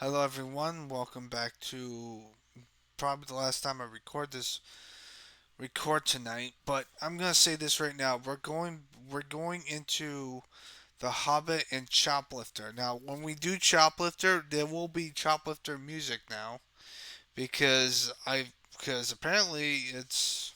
Hello everyone, welcome back to probably the last time I record tonight, but I'm gonna say this right now. We're going into The Hobbit and Choplifter. Now when we do Choplifter, there will be Choplifter music now because apparently it's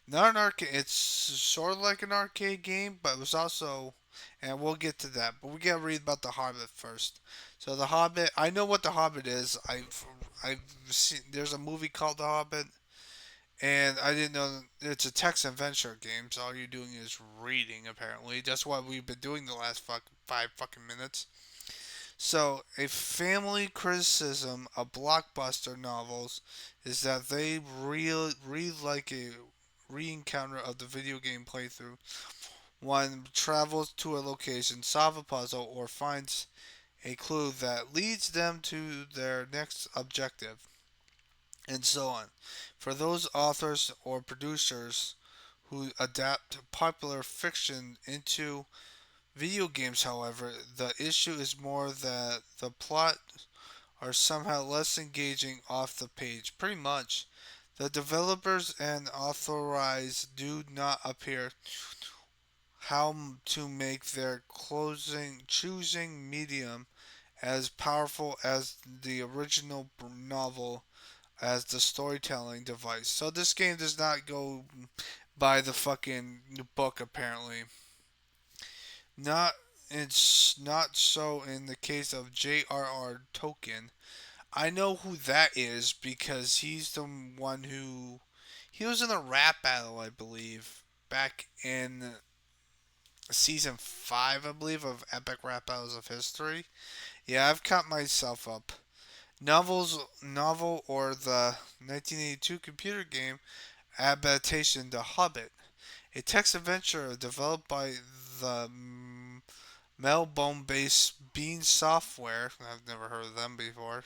not an arcade. It's sort of like an arcade game, but it was also, and we'll get to that. But we gotta read about the Hobbit first. So the Hobbit, I know what the Hobbit is. I've seen. There's a movie called The Hobbit, and I didn't know it's a text adventure game. So all you're doing is reading. Apparently, that's what we've been doing the last 5 fucking minutes. So, a family criticism of blockbuster novels is that they read like a re-encounter of the video game playthrough. One travels to a location, solve a puzzle, or finds a clue that leads them to their next objective, and so on. For those authors or producers who adapt popular fiction into video games, however, the issue is more that the plot are somehow less engaging off the page. Pretty much. The developers and authorize do not appear how to make their closing choosing medium as powerful as the original novel as the storytelling device. So this game does not go by the fucking book apparently. Not it's not so in the case of J.R.R. Tolkien. I know who that is because he's the one who he was in a rap battle, I believe, back in season 5, I believe, of Epic Rap Battles of History. Yeah, I've caught myself up. Novel or the 1982 computer game adaptation The Hobbit, a text adventure developed by the Melbourne-based Bean Software. I've never heard of them before.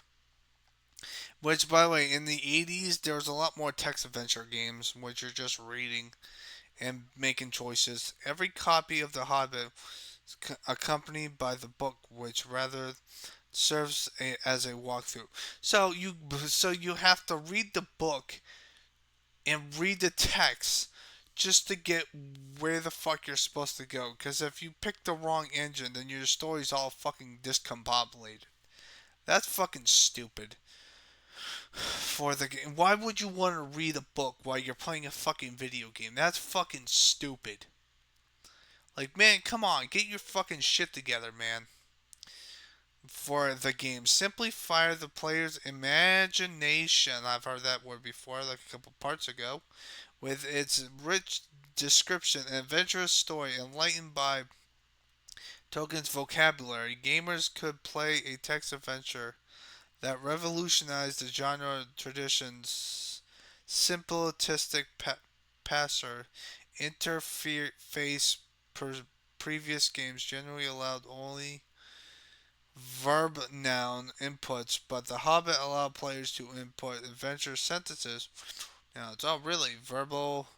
Which, by the way, in the 80s, there was a lot more text adventure games, which you're just reading and making choices. Every copy of The Hobbit is accompanied by the book, which rather serves as a walkthrough. So you have to read the book and read the text just to get where the fuck you're supposed to go. Because if you pick the wrong engine, then your story's all fucking discombobulated. That's fucking stupid. For the game. Why would you want to read a book while you're playing a fucking video game? That's fucking stupid. Like, man, come on, get your fucking shit together, man. For the game, simply fire the player's imagination. I've heard that word before, like a couple parts ago. With its rich description and adventurous story enlightened by Tolkien's vocabulary, gamers could play a text adventure that revolutionized the genre tradition's simplistic passer interface. Previous games generally allowed only verb noun inputs, but The Hobbit allowed players to input adventure sentences. Now it's all really verbal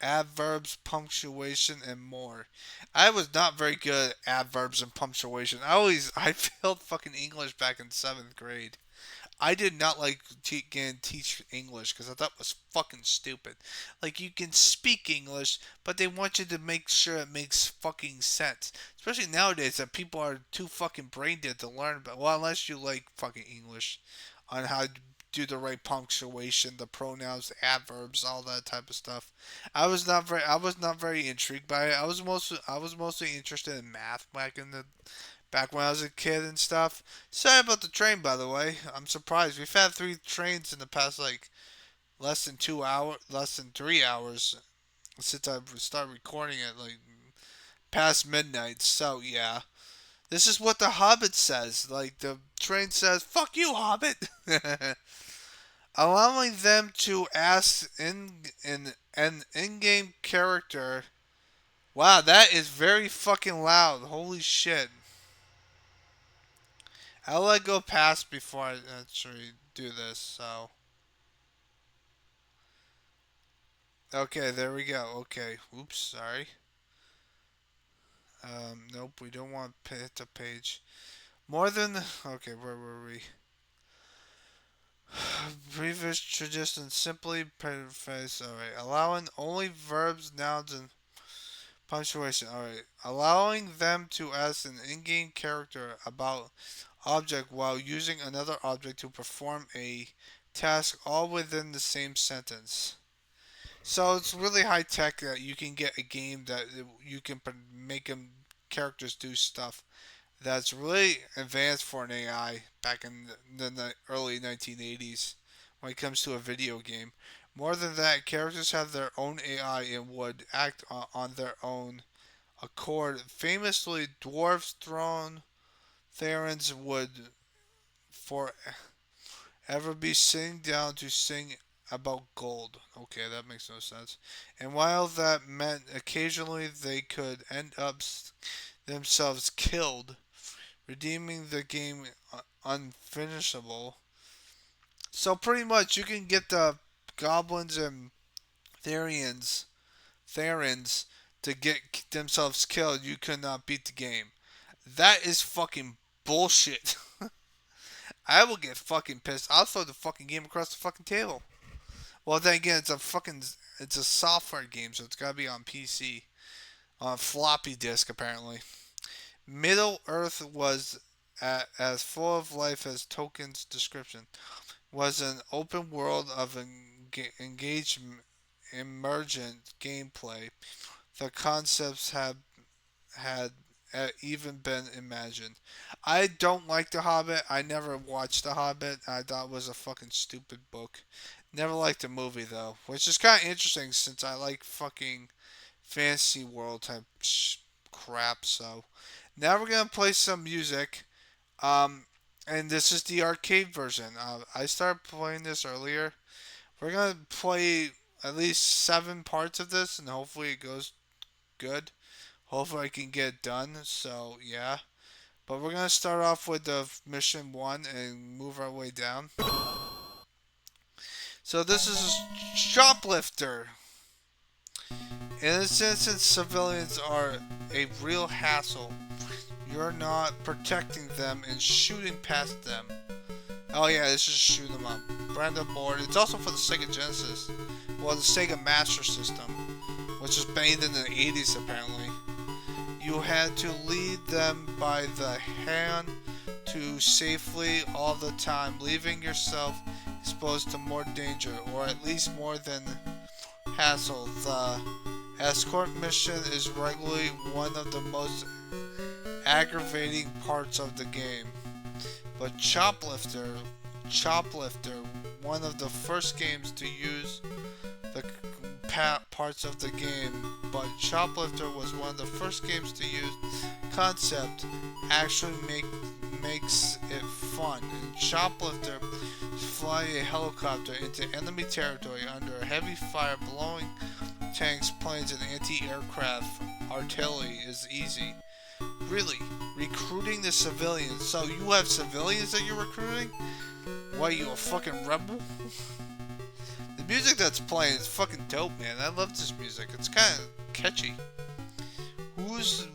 adverbs, punctuation, and more. I was not very good at adverbs and punctuation. I failed fucking English back in 7th grade. I did not like teach English because I thought it was fucking stupid. Like you can speak English, but they want you to make sure it makes fucking sense. Especially nowadays that people are too fucking brain dead to learn. But well, unless you like fucking English, on how to do the right punctuation, the pronouns, the adverbs, all that type of stuff. I was not very intrigued by it. I was mostly interested in math back when I was a kid and stuff. Sorry about the train, by the way. I'm surprised. We've had 3 trains in the past like less than 3 hours since I started recording it, like past midnight. So yeah, this is what the Hobbit says. Like the train says, "Fuck you, Hobbit." Allowing them to ask in an in-game character. Wow, that is very fucking loud. Holy shit. I'll let go past before I actually do this. So, okay, there we go. Okay, oops, sorry. Nope, we don't want to hit the page. More than okay, where were we? Previous tradition simply preface. All right, allowing only verbs, nouns, and punctuation. All right, allowing them to ask an in-game character about object while using another object to perform a task, all within the same sentence. So it's really high tech that you can get a game that you can make them characters do stuff that's really advanced for an AI back in the early 1980s when it comes to a video game. More than that, characters have their own AI and would act on their own accord. Famously, dwarves thrown Therans would forever be sitting down to sing about gold. Okay, that makes no sense. And while that meant occasionally they could end up themselves killed, redeeming the game unfinishable. So pretty much you can get the goblins and Therians, Therans to get themselves killed. You could not beat the game. That is fucking bullshit. I will get fucking pissed. I'll throw the fucking game across the fucking table. Well, then again, it's a software game, so it's gotta be on PC, on floppy disk apparently. Middle Earth was as full of life as Token's description. Was an open world of engaged, emergent gameplay. The concepts had even been imagined. I don't like The Hobbit. I never watched The Hobbit. I thought it was a fucking stupid book. Never liked the movie though, which is kind of interesting since I like fucking fantasy world type crap. So now we're gonna play some music. Um, and this is the arcade version. I started playing this earlier. We're gonna play at least 7 parts of this, and hopefully it goes good. Hopefully I can get it done. So yeah. But we're gonna start off with the mission 1 and move our way down. So this is Choplifter. In this instance, civilians are a real hassle. You're not protecting them and shooting past them. Oh yeah, this is shoot them up. Brand new board. It's also for the Sega Genesis. Well, the Sega Master System, which was made in the 80s apparently. You had to lead them by the hand to safely all the time, leaving yourself exposed to more danger, or at least more than hassle. The escort mission is regularly one of the most aggravating parts of the game. But Choplifter, one of the first games to use the parts of the game, but Choplifter was one of the first games to use concept actually makes it fun. In Choplifter, fly a helicopter into enemy territory under a heavy fire, blowing tanks, planes, and anti-aircraft artillery is easy. Really, recruiting the civilians. So you have civilians that you're recruiting? What, are you a fucking rebel? The music that's playing is fucking dope, man. I love this music. It's kind of catchy. Who's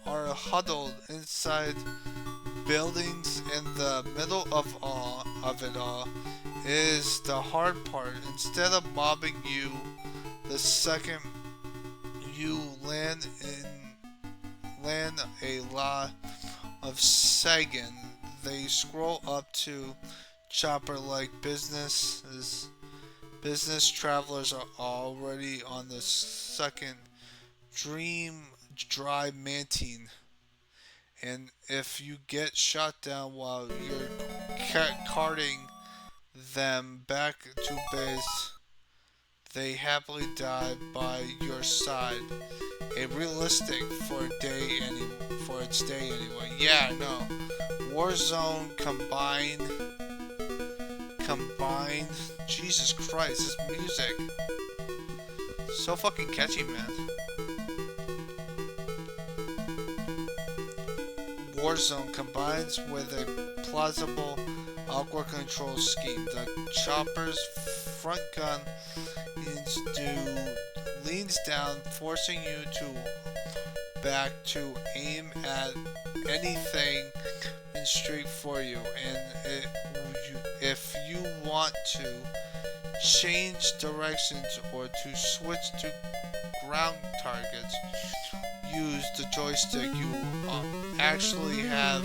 are huddled inside buildings in the middle of it all is the hard part. Instead of mobbing you the second you land a lot of Sagan, they scroll up to chopper like business travelers are already on the second dream dry mantine, and if you get shot down while you're carting them back to base, they happily die by your side. A realistic for its day anyway. Yeah, no. Warzone combined. Jesus Christ, this music. So fucking catchy, man. Warzone combines with a plausible awkward control scheme. The chopper's front gun leans down, forcing you to back to aim at anything street for you, and if you want to change directions or to switch to ground targets, use the joystick. You actually have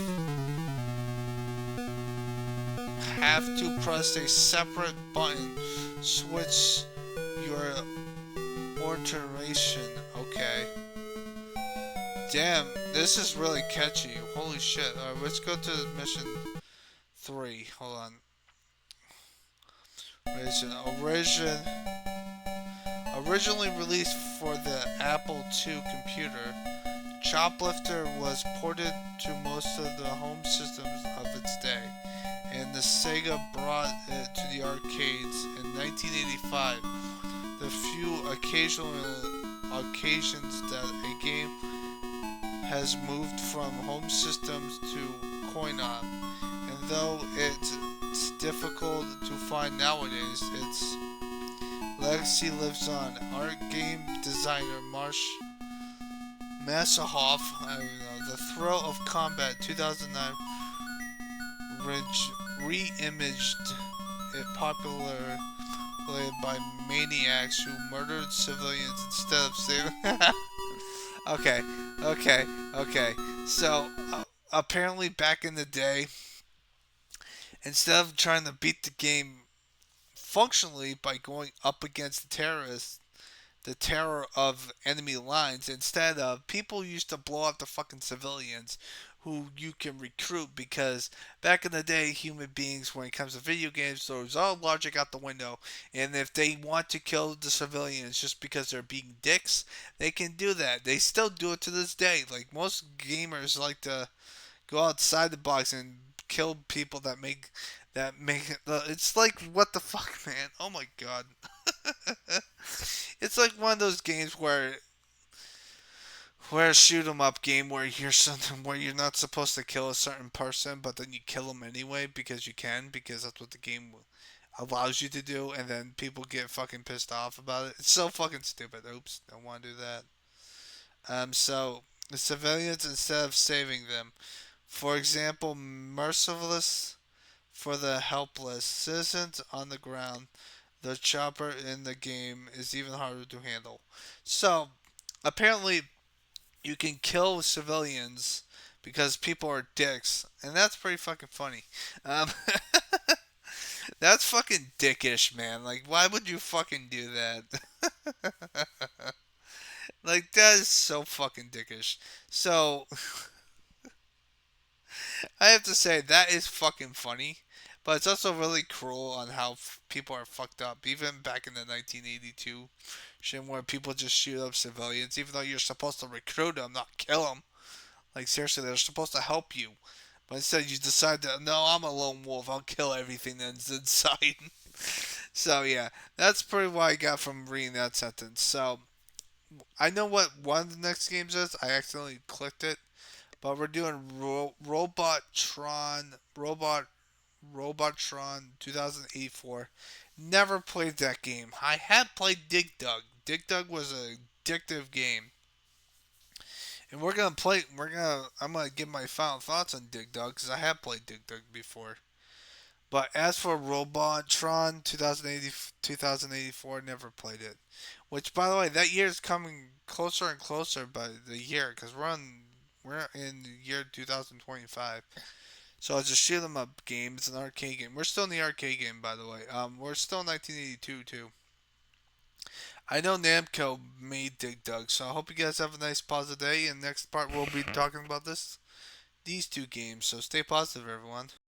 to press a separate button, switch your alternation. Okay. Damn, this is really catchy. Holy shit. Alright, let's go to mission 3. Hold on. Originally released for the Apple II computer, Choplifter was ported to most of the home systems of its day, and the SEGA brought it to the arcades in 1985. The few occasions that a game has moved from home systems to coin-op, and though it's difficult to find nowadays, its legacy lives on. Art game designer Massahoff, The Thrill of Combat 2009 re-imaged it popular by maniacs who murdered civilians instead of saving. Okay, okay. So, apparently back in the day, instead of trying to beat the game functionally by going up against the terror of enemy lines, instead of people used to blow up the fucking civilians who you can recruit, because back in the day, human beings, when it comes to video games, there's all logic out the window, and if they want to kill the civilians just because they're being dicks, they can do that. They still do it to this day. Like, most gamers like to go outside the box and kill people that make it's like, what the fuck, man. Oh my god. It's like one of those games where a shoot 'em up game where you're not supposed to kill a certain person, but then you kill them anyway because you can, because that's what the game allows you to do, and then people get fucking pissed off about it. It's so fucking stupid. Oops, don't want to do that. So the civilians, instead of saving them, for example, merciless for the helpless citizens on the ground, the chopper in the game is even harder to handle. So apparently, you can kill civilians because people are dicks, and that's pretty fucking funny. Um, that's fucking dickish, man. Like, why would you fucking do that? Like, that is so fucking dickish. So, I have to say, that is fucking funny. But it's also really cruel on how people are fucked up. Even back in the 1982 shit where people just shoot up civilians, even though you're supposed to recruit them, not kill them. Like, seriously, they're supposed to help you. But instead, you decide that, no, I'm a lone wolf. I'll kill everything that's inside. So, yeah, that's pretty what I got from reading that sentence. So, I know what one of the next games is. I accidentally clicked it. But we're doing Robotron 2084. Never played that game. I had played Dig Dug. Dig Dug was a addictive game. And I'm gonna give my final thoughts on Dig Dug because I have played Dig Dug before. But as for Robotron 2084, never played it. Which, by the way, that year is coming closer and closer by the year, because we're in the year 2025. So it's a shoot 'em up game. It's an arcade game. We're still in the arcade game, by the way. We're still in 1982 too. I know Namco made Dig Dug, so I hope you guys have a nice positive day. And next part we'll be talking about these two games. So stay positive, everyone.